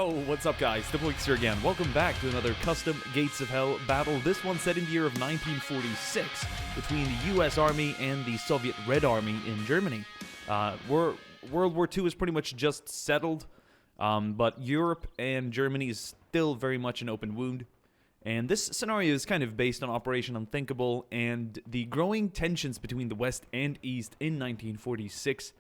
Yo, what's up guys? DiplexHeated here again. Welcome back to another custom Gates of Hell battle. This one set in the year of 1946 between the US Army and the Soviet Red Army in Germany. World War II is pretty much just settled, but Europe and Germany is still very much an open wound. And this scenario is kind of based on Operation Unthinkable and the growing tensions between the West and East in 1946.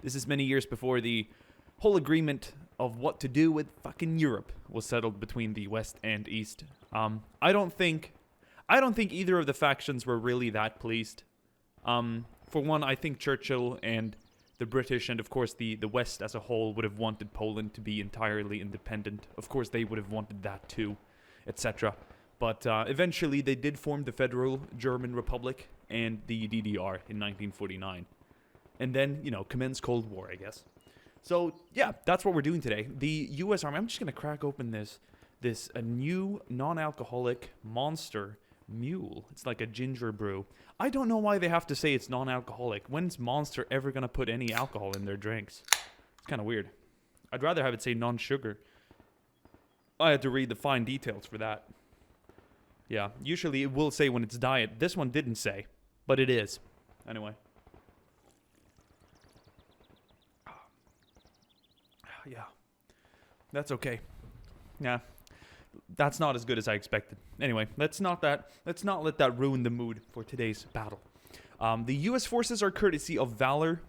This is many years before the whole agreement of what to do with fucking Europe was settled between the West and East. I don't think either of the factions were really that pleased. For one, I think Churchill and the British and of course the West as a whole would have wanted Poland to be entirely independent. Of course they would have wanted that too, etc. But eventually they did form the Federal German Republic and the DDR in 1949. And then, you know, commence Cold War, I guess. So, yeah, that's what we're doing today. The U.S. Army, I'm just going to crack open this new non-alcoholic Monster Mule. It's like a ginger brew. I don't know why they have to say it's non-alcoholic. When's Monster ever going to put any alcohol in their drinks? It's kind of weird. I'd rather have it say non-sugar. I had to read the fine details for that. Yeah, usually it will say when it's diet. This one didn't say, but it is. Anyway. Yeah, that's okay. Yeah, that's not as good as I expected. Anyway, let's not let that ruin the mood for today's battle. The U.S. forces are courtesy of Valor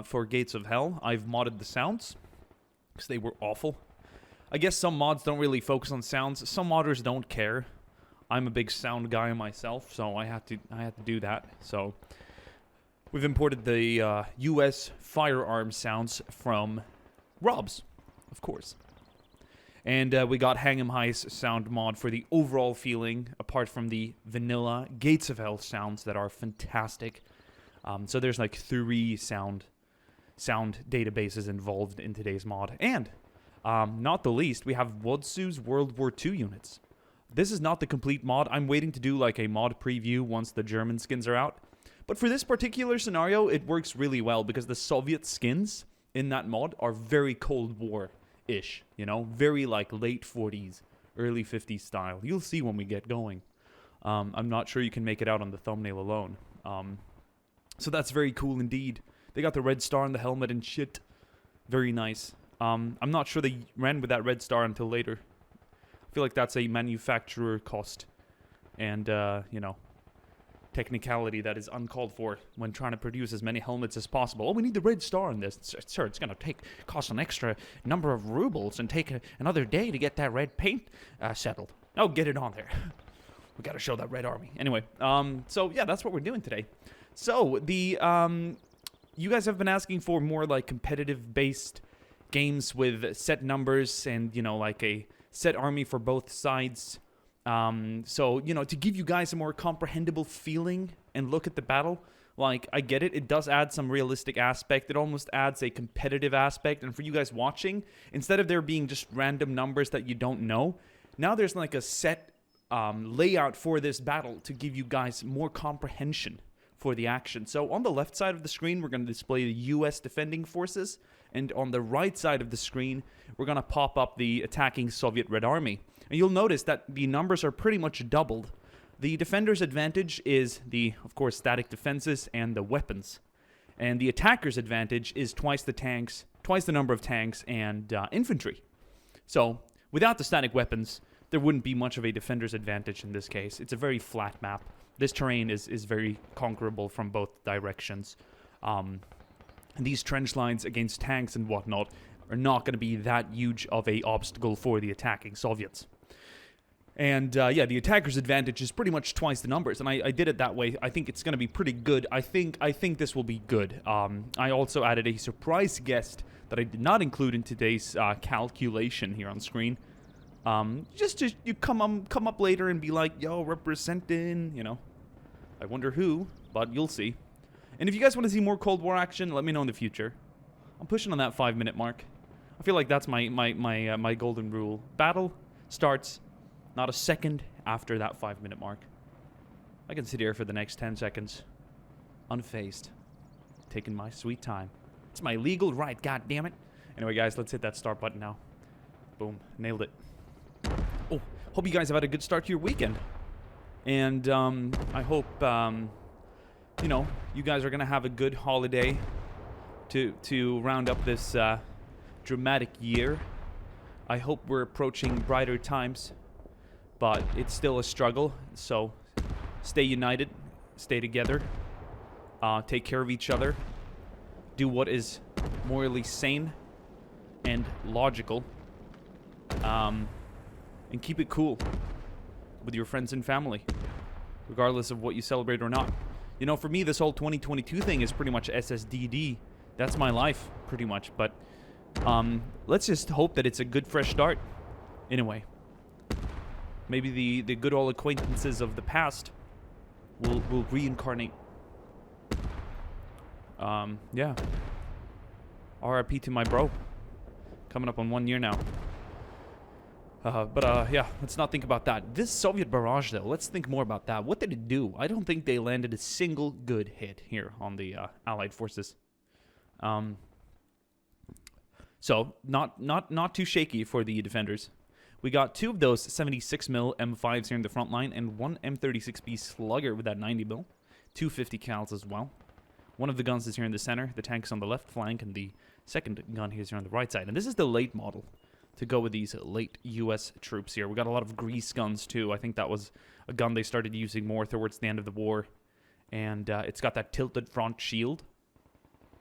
for Gates of Hell. I've modded the sounds because they were awful. I guess some mods don't really focus on sounds. Some modders don't care. I'm a big sound guy myself, so I had to do that. So we've imported the U.S. firearm sounds from Rob's, of course. And we got Hang 'em High's sound mod for the overall feeling, apart from the vanilla Gates of Hell sounds that are fantastic. So there's like 3 sound databases involved in today's mod. And, not the least, we have Wodsu's World War II units. This is not the complete mod. I'm waiting to do like a mod preview once the German skins are out. But for this particular scenario, it works really well because the Soviet skins in that mod are very Cold War-ish, you know? Very, like, late 40s, early 50s style. You'll see when we get going. I'm not sure you can make it out on the thumbnail alone. So that's very cool indeed. They got the red star on the helmet and shit. Very nice. I'm not sure they ran with that red star until later. I feel like that's a manufacturer cost. And, you know, technicality that is uncalled for when trying to produce as many helmets as possible. Oh, we need the red star on this. Sir, it's going to cost an extra number of rubles and take another day to get that red paint settled. Oh, get it on there. We got to show that Red Army. Anyway, so yeah, that's what we're doing today. So, you guys have been asking for more like competitive-based games with set numbers and, you know, like a set army for both sides. So, you know, to give you guys a more comprehensible feeling and look at the battle, like, I get it. It does add some realistic aspect. It almost adds a competitive aspect. And for you guys watching, instead of there being just random numbers that you don't know, now there's like a set layout for this battle to give you guys more comprehension for the action. So on the left side of the screen, we're going to display the U.S. defending forces. And on the right side of the screen, we're going to pop up the attacking Soviet Red Army. And you'll notice that the numbers are pretty much doubled. The defender's advantage is the, of course, static defenses and the weapons. And the attacker's advantage is twice the number of tanks and infantry. So, without the static weapons, there wouldn't be much of a defender's advantage in this case. It's a very flat map. This terrain is very conquerable from both directions. And these trench lines against tanks and whatnot are not going to be that huge of a obstacle for the attacking Soviets. And, yeah, the attacker's advantage is pretty much twice the numbers, and I did it that way. I think it's going to be pretty good. I think this will be good. I also added a surprise guest that I did not include in today's calculation here on screen. You come up later and be like, yo, representing, you know. I wonder who, but you'll see. And if you guys want to see more Cold War action, let me know in the future. I'm pushing on that 5-minute mark. I feel like that's my golden rule. Battle starts not a second after that 5-minute mark. I can sit here for the next 10 seconds, unfazed, taking my sweet time. It's my legal right, god damn it. Anyway, guys, let's hit that start button now. Boom. Nailed it. Oh, hope you guys have had a good start to your weekend. And I hope, you know, you guys are going to have a good holiday to round up this dramatic year. I hope we're approaching brighter times, but it's still a struggle. So stay united, stay together, take care of each other, do what is morally sane and logical, and keep it cool with your friends and family, regardless of what you celebrate or not. You know, for me, this whole 2022 thing is pretty much SSDD. That's my life, pretty much. But let's just hope that it's a good, fresh start, in a way. Maybe the good old acquaintances of the past will reincarnate. Yeah. RIP to my bro. Coming up on 1 year now. Yeah, let's not think about that. This Soviet barrage, though, let's think more about that. What did it do? I don't think they landed a single good hit here on the Allied forces. So, not too shaky for the defenders. We got 2 of those 76mm M5s here in the front line, and 1 M36B Slugger with that 90mm. 2 50 cals as well. One of the guns is here in the center, the tank's on the left flank, and the second gun here is here on the right side. And this is the late model to go with these late U.S. troops here. We got a lot of grease guns, too. I think that was a gun they started using more towards the end of the war. And it's got that tilted front shield.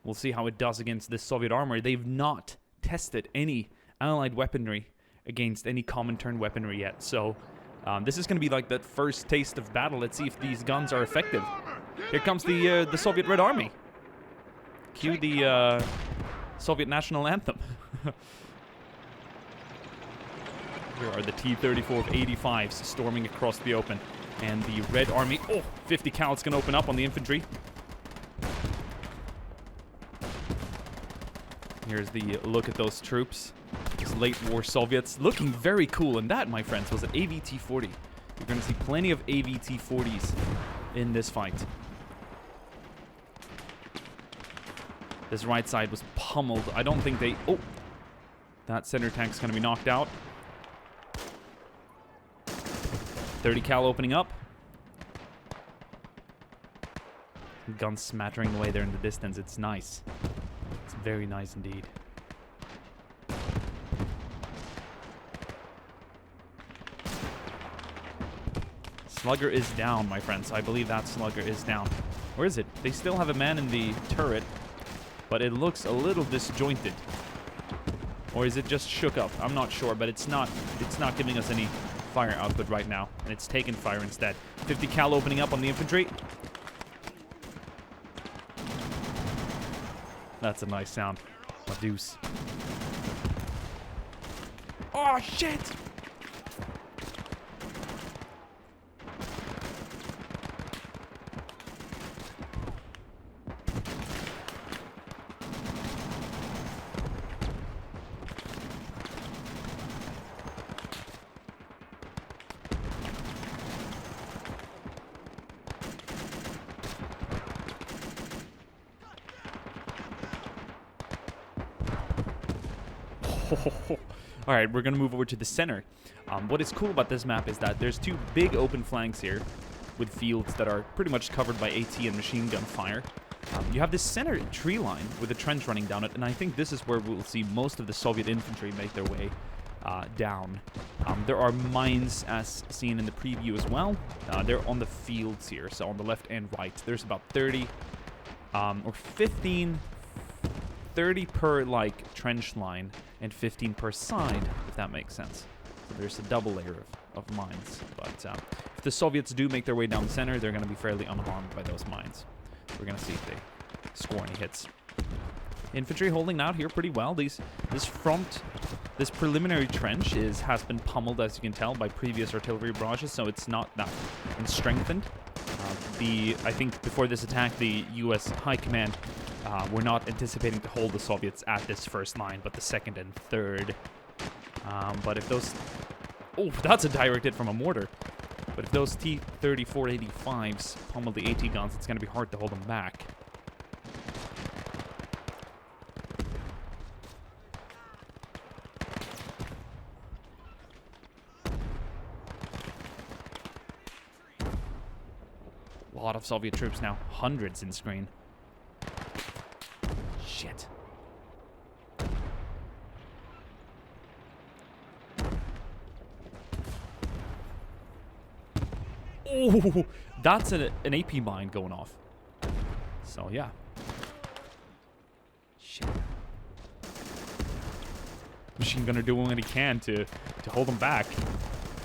We'll see how it does against this Soviet armor. They've not tested any Allied weaponry against any Comintern weaponry yet. So this is going to be like that first taste of battle. Let's see if these guns are effective. Here comes the Soviet Red Army. Cue the Soviet national anthem. Here are the T-34 85s storming across the open. And the Red Army, 50 cal, it's going to open up on the infantry. Here's the look at those troops. These late war Soviets looking very cool. And that, my friends, was an AVT-40. You're going to see plenty of AVT-40s in this fight. This right side was pummeled. I don't think they... Oh! That center tank's going to be knocked out. 30 cal opening up. Guns smattering away there in the distance. It's nice. It's very nice indeed. Slugger is down, my friends. I believe that Slugger is down. Where is it? They still have a man in the turret, but it looks a little disjointed. Or is it just shook up? I'm not sure, but it's not giving us any fire output right now, and it's taken fire instead. 50 cal opening up on the infantry. That's a nice sound. A deuce. Oh, shit! All right, we're going to move over to the center. What is cool about this map is that there's 2 big open flanks here with fields that are pretty much covered by AT and machine gun fire. You have this center tree line with a trench running down it, and I think this is where we'll see most of the Soviet infantry make their way down. There are mines, as seen in the preview as well. They're on the fields here, so on the left and right. There's about 30 or 15... 30 per, like, trench line, and 15 per side, if that makes sense. So there's a double layer of mines. But if the Soviets do make their way down the center, they're going to be fairly unharmed by those mines. We're going to see if they score any hits. Infantry holding out here pretty well. This preliminary trench has been pummeled, as you can tell, by previous artillery barrages, so it's not that strengthened. I think before this attack, the U.S. High Command were not anticipating to hold the Soviets at this first line, but the second and third. But if those... Oh, that's a direct hit from a mortar. But if those T-34 85s pummel the AT guns, it's going to be hard to hold them back. lot of Soviet troops now. Hundreds in screen. Shit. Oh, that's an AP mine going off. So, yeah. Shit. Machine gunner doing what he can to hold him back.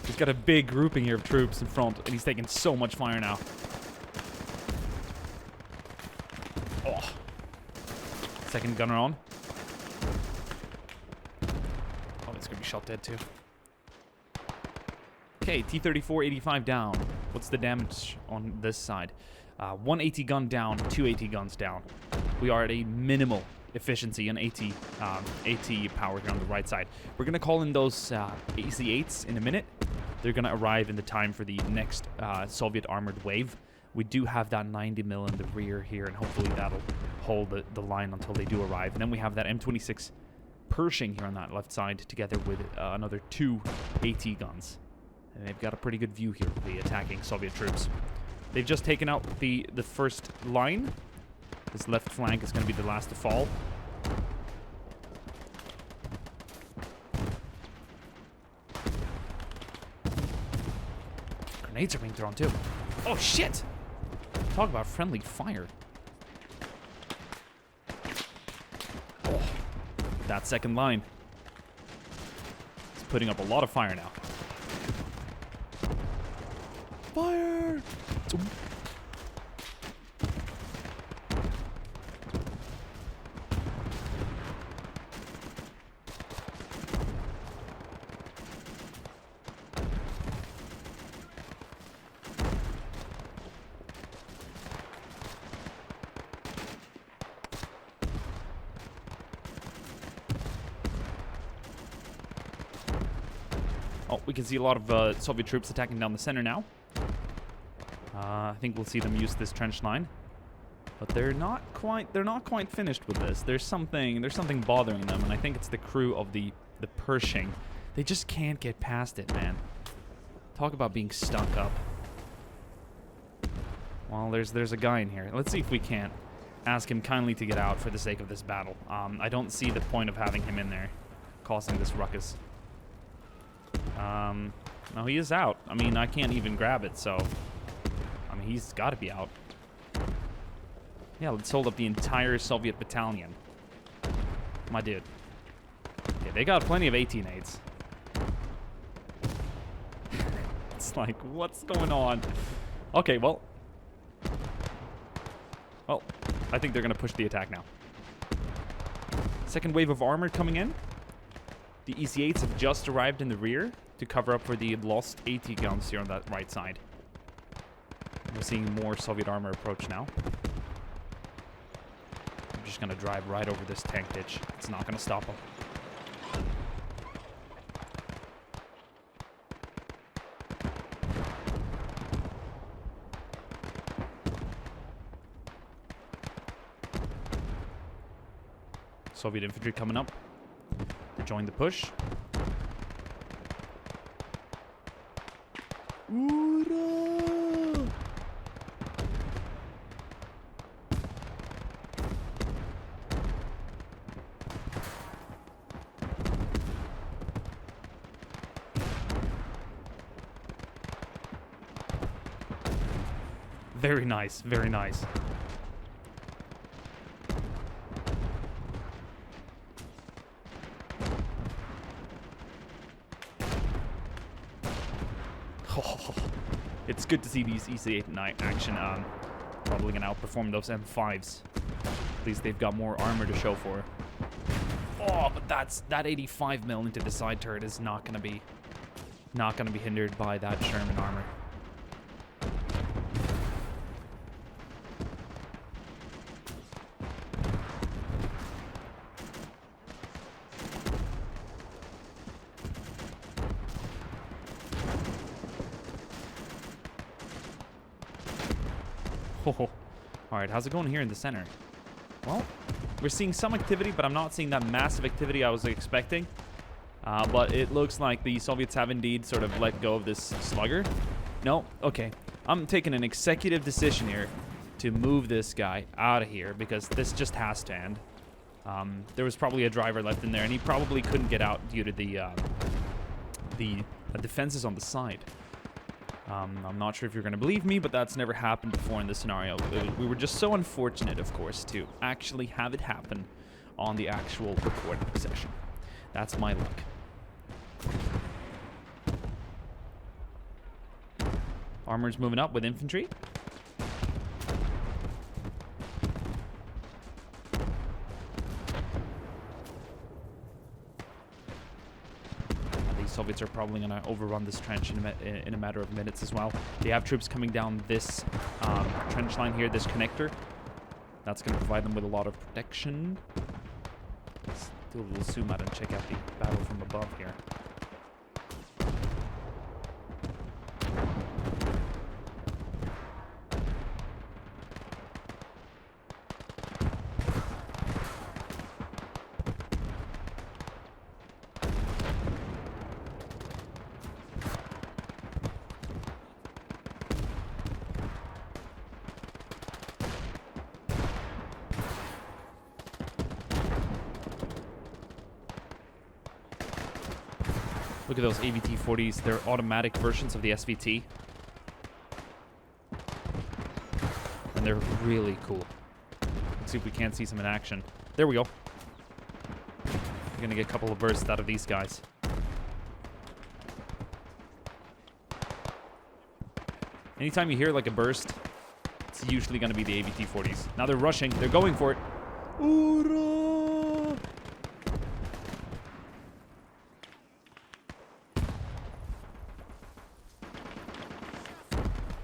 He's got a big grouping here of troops in front, and he's taking so much fire now. Oh. Second gunner on. Oh, it's gonna be shot dead too. Okay, T-34, 85 down. What's the damage on this side? 1 AT gun down, 2 AT guns down. We are at a minimal efficiency on AT power here on the right side. We're going to call in those AC-8s in a minute. They're going to arrive in the time for the next Soviet armored wave. We do have that 90 mil in the rear here, and hopefully that'll hold the line until they do arrive. And then we have that M26 Pershing here on that left side, together with another 2 AT guns. And they've got a pretty good view here of the attacking Soviet troops. They've just taken out the first line. This left flank is going to be the last to fall. Grenades are being thrown too. Oh shit! Talk about friendly fire. Oh, that second line. It's putting up a lot of fire now. Fire! Oh, we can see a lot of Soviet troops attacking down the center now. I think we'll see them use this trench line, but they're not quite finished with this. There's something bothering them, and I think it's the crew of the Pershing. They just can't get past it, man. Talk about being stuck up. Well, there's a guy in here. Let's see if we can't ask him kindly to get out for the sake of this battle. I don't see the point of having him in there, causing this ruckus. No, he is out. I mean, I can't even grab it, so he's got to be out. Yeah, let's hold up the entire Soviet battalion. My dude. Okay, they got plenty of 18-8s. It's like, what's going on? Okay, well, I think they're going to push the attack now. Second wave of armor coming in. The EC-8s have just arrived in the rear to cover up for the lost AT guns here on that right side. We're seeing more Soviet armor approach now. I'm just going to drive right over this tank ditch. It's not going to stop them. Soviet infantry coming up to join the push. Very nice, very nice. Oh, it's good to see these EC-8 in action. Probably gonna outperform those M5s. At least they've got more armor to show for. Oh, but that 85 mil into the side turret is not gonna be hindered by that Sherman armor. Oh. Alright, how's it going here in the center? Well, we're seeing some activity, but I'm not seeing that massive activity I was expecting. But it looks like the Soviets have indeed sort of let go of this slugger. No, okay. I'm taking an executive decision here to move this guy out of here because this just has to end. There was probably a driver left in there, and he probably couldn't get out due to the defenses on the side. I'm not sure if you're going to believe me, but that's never happened before in this scenario. We were just so unfortunate, of course, to actually have it happen on the actual recording session. That's my luck. Armor's moving up with infantry. The Soviets are probably going to overrun this trench in a matter of minutes as well. They have troops coming down this trench line here, this connector. That's going to provide them with a lot of protection. Let's do a little zoom out and check out the battle from above here. Look at those AVT-40s. They're automatic versions of the SVT. And they're really cool. Let's see if we can't see some in action. There we go. We're going to get a couple of bursts out of these guys. Anytime you hear like a burst, it's usually going to be the AVT-40s. Now they're rushing. They're going for it. Ura!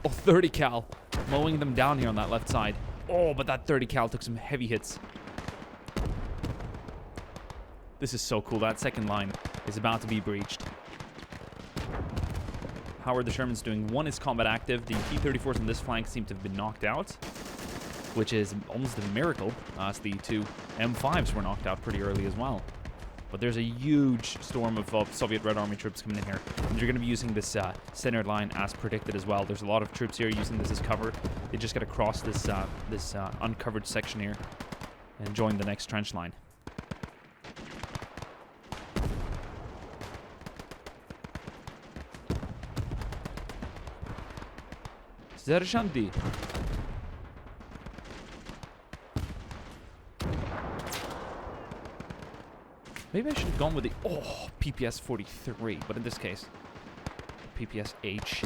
Oh, 30 cal. Mowing them down here on that left side. Oh, but that 30 cal took some heavy hits. This is so cool. That second line is about to be breached. How are the Shermans doing? One is combat active. The T-34s on this flank seem to have been knocked out, which is almost a miracle, as the two M5s were knocked out pretty early as well. But there's a huge storm of Soviet Red Army troops coming in here. And you're going to be using this centered line as predicted as well. There's a lot of troops here using this as cover. They just got to cross this uncovered section here and join the next trench line. Sergeanti. Maybe I should have gone with the PPS 43, but in this case, PPS H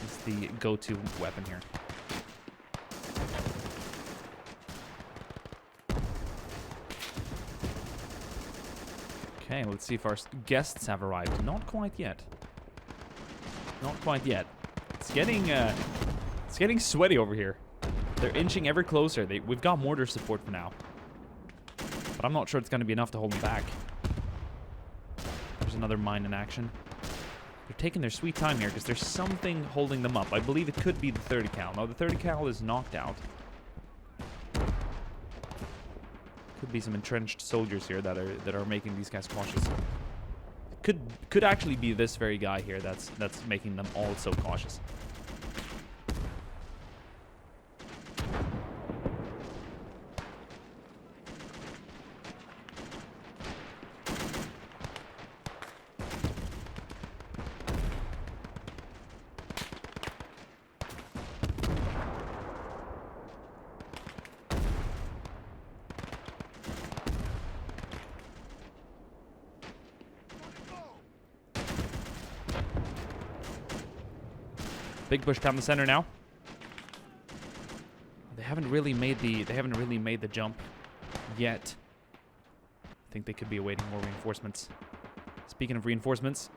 is the go-to weapon here. Okay, let's see if our guests have arrived. Not quite yet. Not quite yet. It's getting sweaty over here. They're inching ever closer. We've got mortar support for now. But I'm not sure it's going to be enough to hold them back. There's another mine in action. They're taking their sweet time here because there's something holding them up. I believe it could be the 30 cal. No, the 30 cal is knocked out. Could be some entrenched soldiers here that are making these guys cautious. Could actually be this very guy here that's making them all so cautious. Big push down the center now. They haven't really made the jump yet. I think they could be awaiting more reinforcements. Speaking of reinforcements,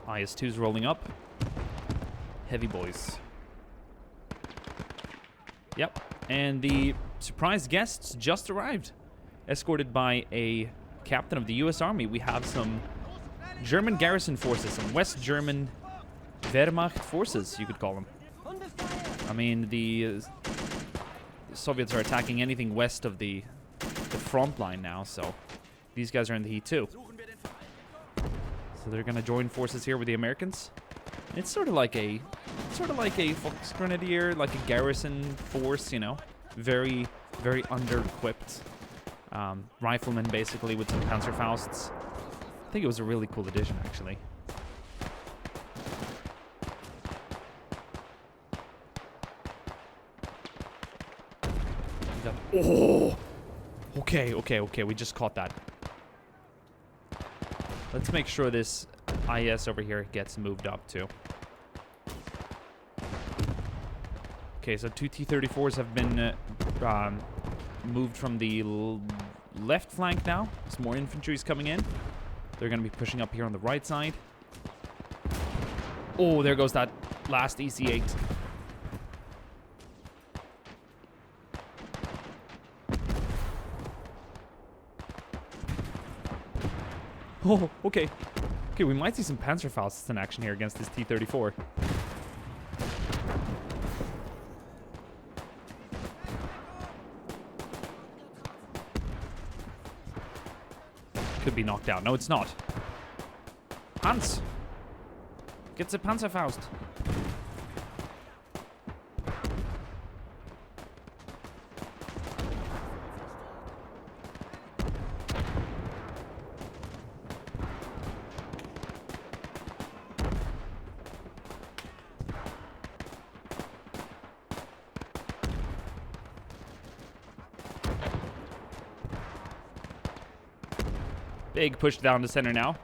IS-2's rolling up. Heavy boys. Yep, and the surprise guests just arrived, escorted by a captain of the U.S. Army. We have some German garrison forces, some West German Wehrmacht forces, you could call them. I mean, the Soviets are attacking anything west of the front line now, so these guys are in the heat too. So they're gonna join forces here with the Americans. It's sort of like a Volksgrenadier, like a garrison force, you know, very, very under-equipped. Riflemen, basically, with some Panzerfausts. I think it was a really cool addition, actually. Oh! Okay, we just caught that. Let's make sure this IS over here gets moved up, too. Okay, so 2 T-34s have been moved from the left flank now. Some more infantry is coming in. They're going to be pushing up here on the right side. Oh, there goes that last EC-8. Oh, okay. Okay, we might see some Panzerfausts in action here against this T-34. Could be knocked out. No, it's not. Hans! Get the Panzerfaust. Big push down to center now.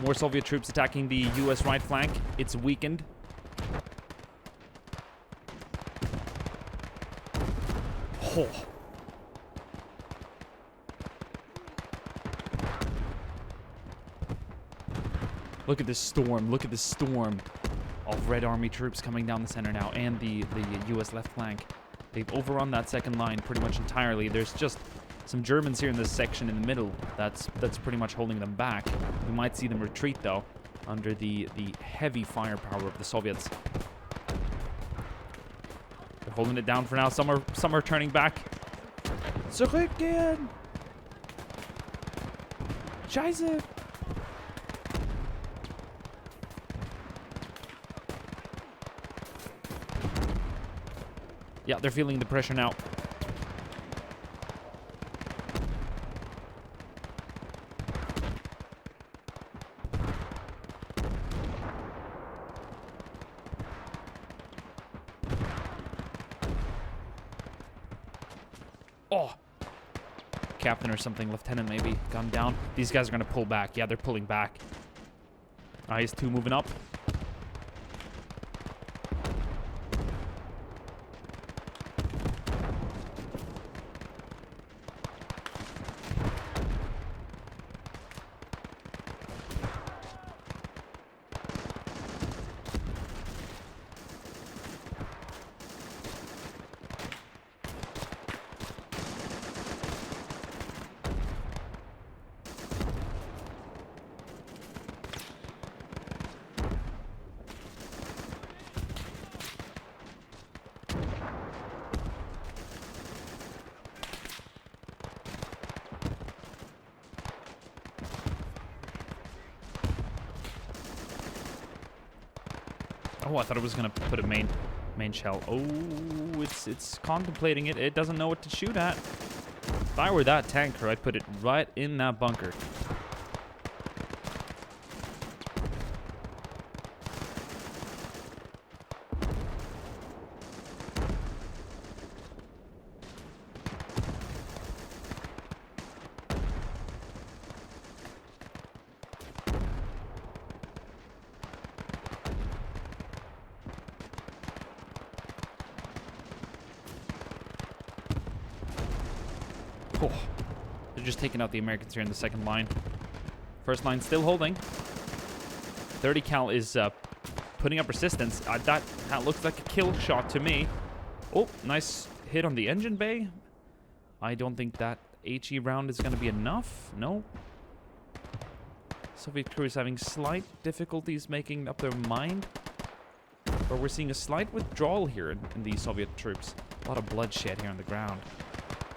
More Soviet troops attacking the US right flank. It's weakened. Oh. Look at this storm. Look at this storm of Red Army troops coming down the center now, and the US left flank. They've overrun that second line pretty much entirely. There's just some Germans here in this section in the middle. That's pretty much holding them back. We might see them retreat, though, under the heavy firepower of the Soviets. They're holding it down for now. Some are turning back. Zurückgehen! Scheiße! Yeah, they're feeling the pressure now. Oh! Captain or something, lieutenant maybe, gone down. These guys are going to pull back. Yeah, they're pulling back. IS-2 moving up. Oh, I thought it was gonna put a main shell. Oh, it's contemplating it. It doesn't know what to shoot at. If I were that tanker, I'd put it right in that bunker. Oh, they're just taking out the Americans here in the second line. First line still holding. 30 cal is putting up resistance. That looks like a kill shot to me. Oh, nice hit on the engine bay. I don't think that HE round is going to be enough. No. Soviet crew is having slight difficulties making up their mind. But we're seeing a slight withdrawal here in the Soviet troops. A lot of bloodshed here on the ground.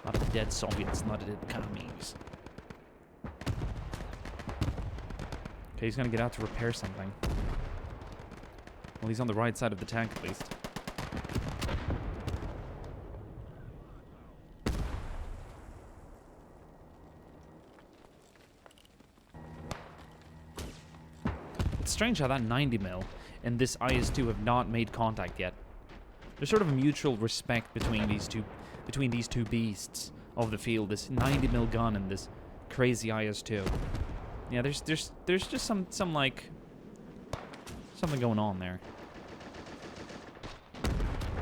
A lot of dead Soviets, not dead commies. Okay, he's gonna get out to repair something. Well, he's on the right side of the tank at least. It's strange how that 90 mil and this IS-2 have not made contact yet. There's sort of a mutual respect between these two beasts of the field. This 90 mil gun and this crazy IS-2. Yeah, there's just some like something going on there.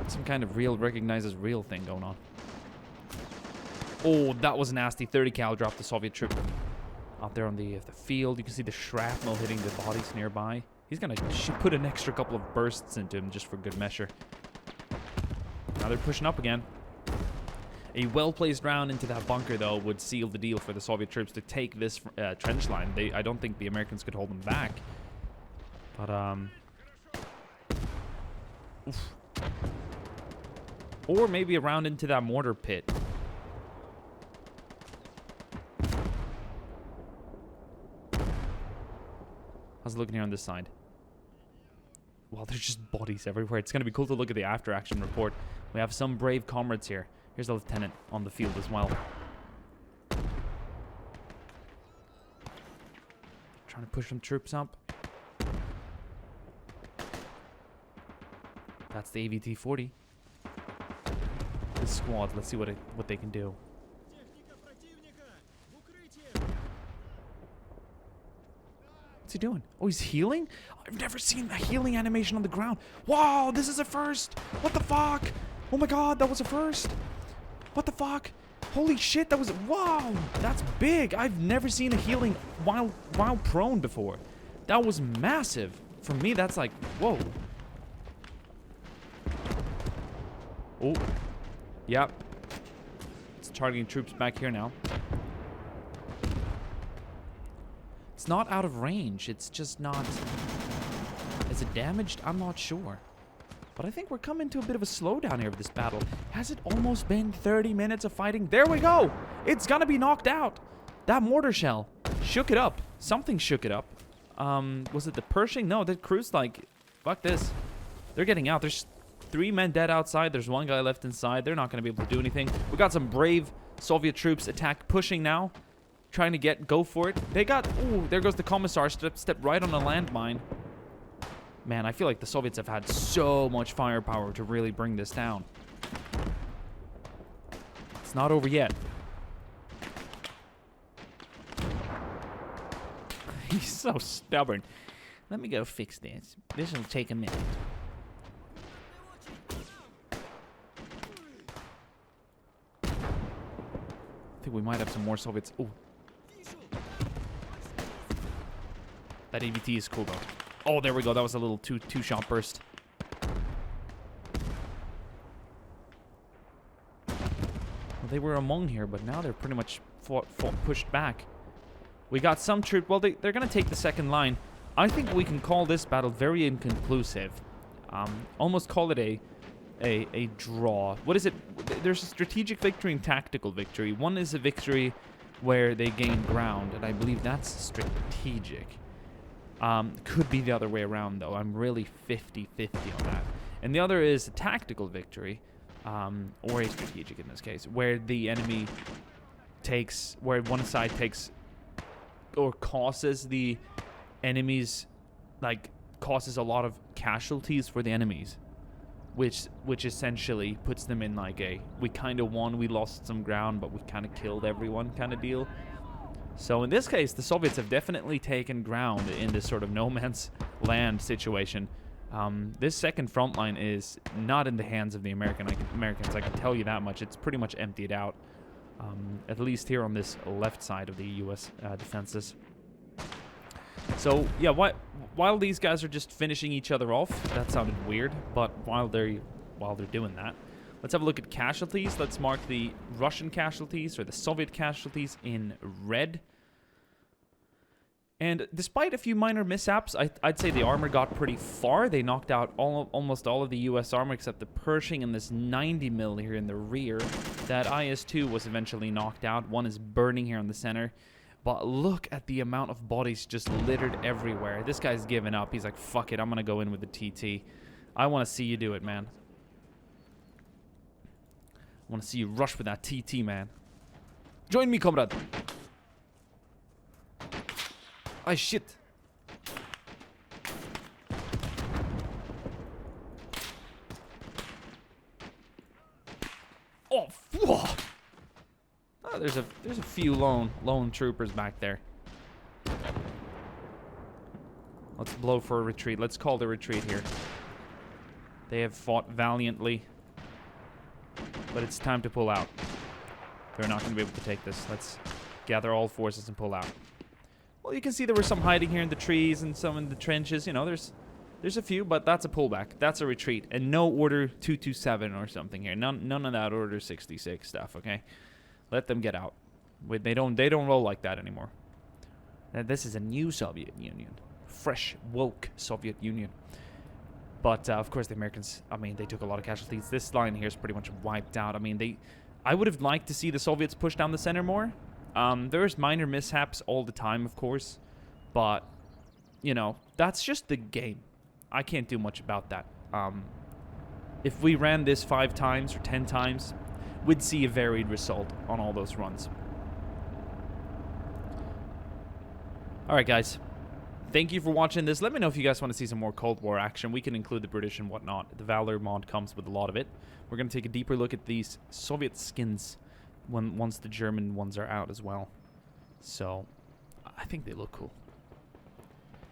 Some kind of real recognizes real thing going on. Oh, that was nasty. 30 cal dropped the Soviet troop out there on the field. You can see the shrapnel hitting the bodies nearby. He's gonna put an extra couple of bursts into him just for good measure. Now they're pushing up again. A well-placed round into that bunker, though, would seal the deal for the Soviet troops to take this trench line. I don't think the Americans could hold them back. But, oof. Or maybe a round into that mortar pit. How's it looking here on this side? Well, there's just bodies everywhere. It's going to be cool to look at the after-action report. We have some brave comrades here. Here's the lieutenant on the field as well. Trying to push some troops up. That's the AVT-40. This squad, let's see what they can do. What's he doing? Oh, he's healing? I've never seen a healing animation on the ground. Wow, this is a first. What the fuck? Oh my god, that was a first. What the fuck? Holy shit, that was... Wow, that's big. I've never seen a healing while prone before. That was massive. For me, that's like, whoa. Oh. Yep. It's targeting troops back here now. It's not out of range. It's just not... Is it damaged? I'm not sure. But I think we're coming to a bit of a slowdown here of this battle. Has it almost been 30 minutes of fighting? There we go! It's gonna be knocked out! That mortar shell shook it up. Something shook it up. Was it the Pershing? No, the crew's like, fuck this. They're getting out. There's 3 men dead outside. There's 1 guy left inside. They're not gonna be able to do anything. We got some brave Soviet troops pushing now. Trying to go for it. They got... Ooh, there goes the Commissar. Step right on a landmine. Man, I feel like the Soviets have had so much firepower to really bring this down. It's not over yet. He's so stubborn. Let me go fix this. This will take a minute. I think we might have some more Soviets. Ooh. That AVT is cool, though. Oh, there we go. That was a little two-shot burst. Well, they were among here, but now they're pretty much pushed back. We got some troop. Well, they're going to take the second line. I think we can call this battle very inconclusive. Almost call it a draw. What is it? There's a strategic victory and tactical victory. One is a victory where they gain ground, and I believe that's strategic. Could be the other way around, though. I'm really 50-50 on that. And the other is a tactical victory, or a strategic in this case, where the enemy takes, where one side takes, or causes the enemies, like, causes a lot of casualties for the enemies, which essentially puts them in, like, a, we kind of won, we lost some ground, but we kind of killed everyone kind of deal. So in this case, the Soviets have definitely taken ground in this sort of no man's land situation. This second front line is not in the hands of the Americans, I can tell you that much. It's pretty much emptied out, at least here on this left side of the U.S. Defenses. So, yeah, while these guys are just finishing each other off, that sounded weird, but while they're doing that, let's have a look at casualties. Let's mark the Russian casualties, or the Soviet casualties, in red. And despite a few minor mishaps, I'd say the armor got pretty far. They knocked out almost all of the U.S. armor except the Pershing and this 90 mil here in the rear. That IS-2 was eventually knocked out. One is burning here in the center. But look at the amount of bodies just littered everywhere. This guy's given up. He's like, fuck it, I'm gonna go in with the TT. I want to see you do it, man. I want to see you rush with that TT, man. Join me, comrade. Ah, shit. Oh, whoa. Oh, there's a few lone troopers back there. Let's blow for a retreat. Let's call the retreat here. They have fought valiantly, but it's time to pull out. They're not going to be able to take this. Let's gather all forces and pull out. Well, you can see there were some hiding here in the trees and some in the trenches. You know, there's a few, but that's a pullback. That's a retreat, and no Order 227 or something here. None of that Order 66 stuff. Okay, let them get out. They don't roll like that anymore. This is a new Soviet Union, fresh, woke Soviet Union. But of course, the Americans. I mean, they took a lot of casualties. This line here is pretty much wiped out. I mean, I would have liked to see the Soviets push down the center more. There's minor mishaps all the time, of course, but you know, that's just the game. I can't do much about that. If we ran this 5 times or 10 times, we'd see a varied result on all those runs. Alright guys, thank you for watching this. Let me know if you guys want to see some more Cold War action. We can include the British and whatnot. The Valor mod comes with a lot of it. We're going to take a deeper look at these Soviet skins once the German ones are out as well. So, I think they look cool.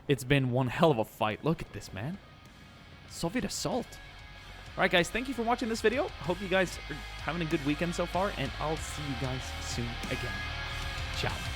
It's been one hell of a fight. Look at this, man. Soviet assault. Alright guys, thank you for watching this video. Hope you guys are having a good weekend so far, and I'll see you guys soon again. Ciao.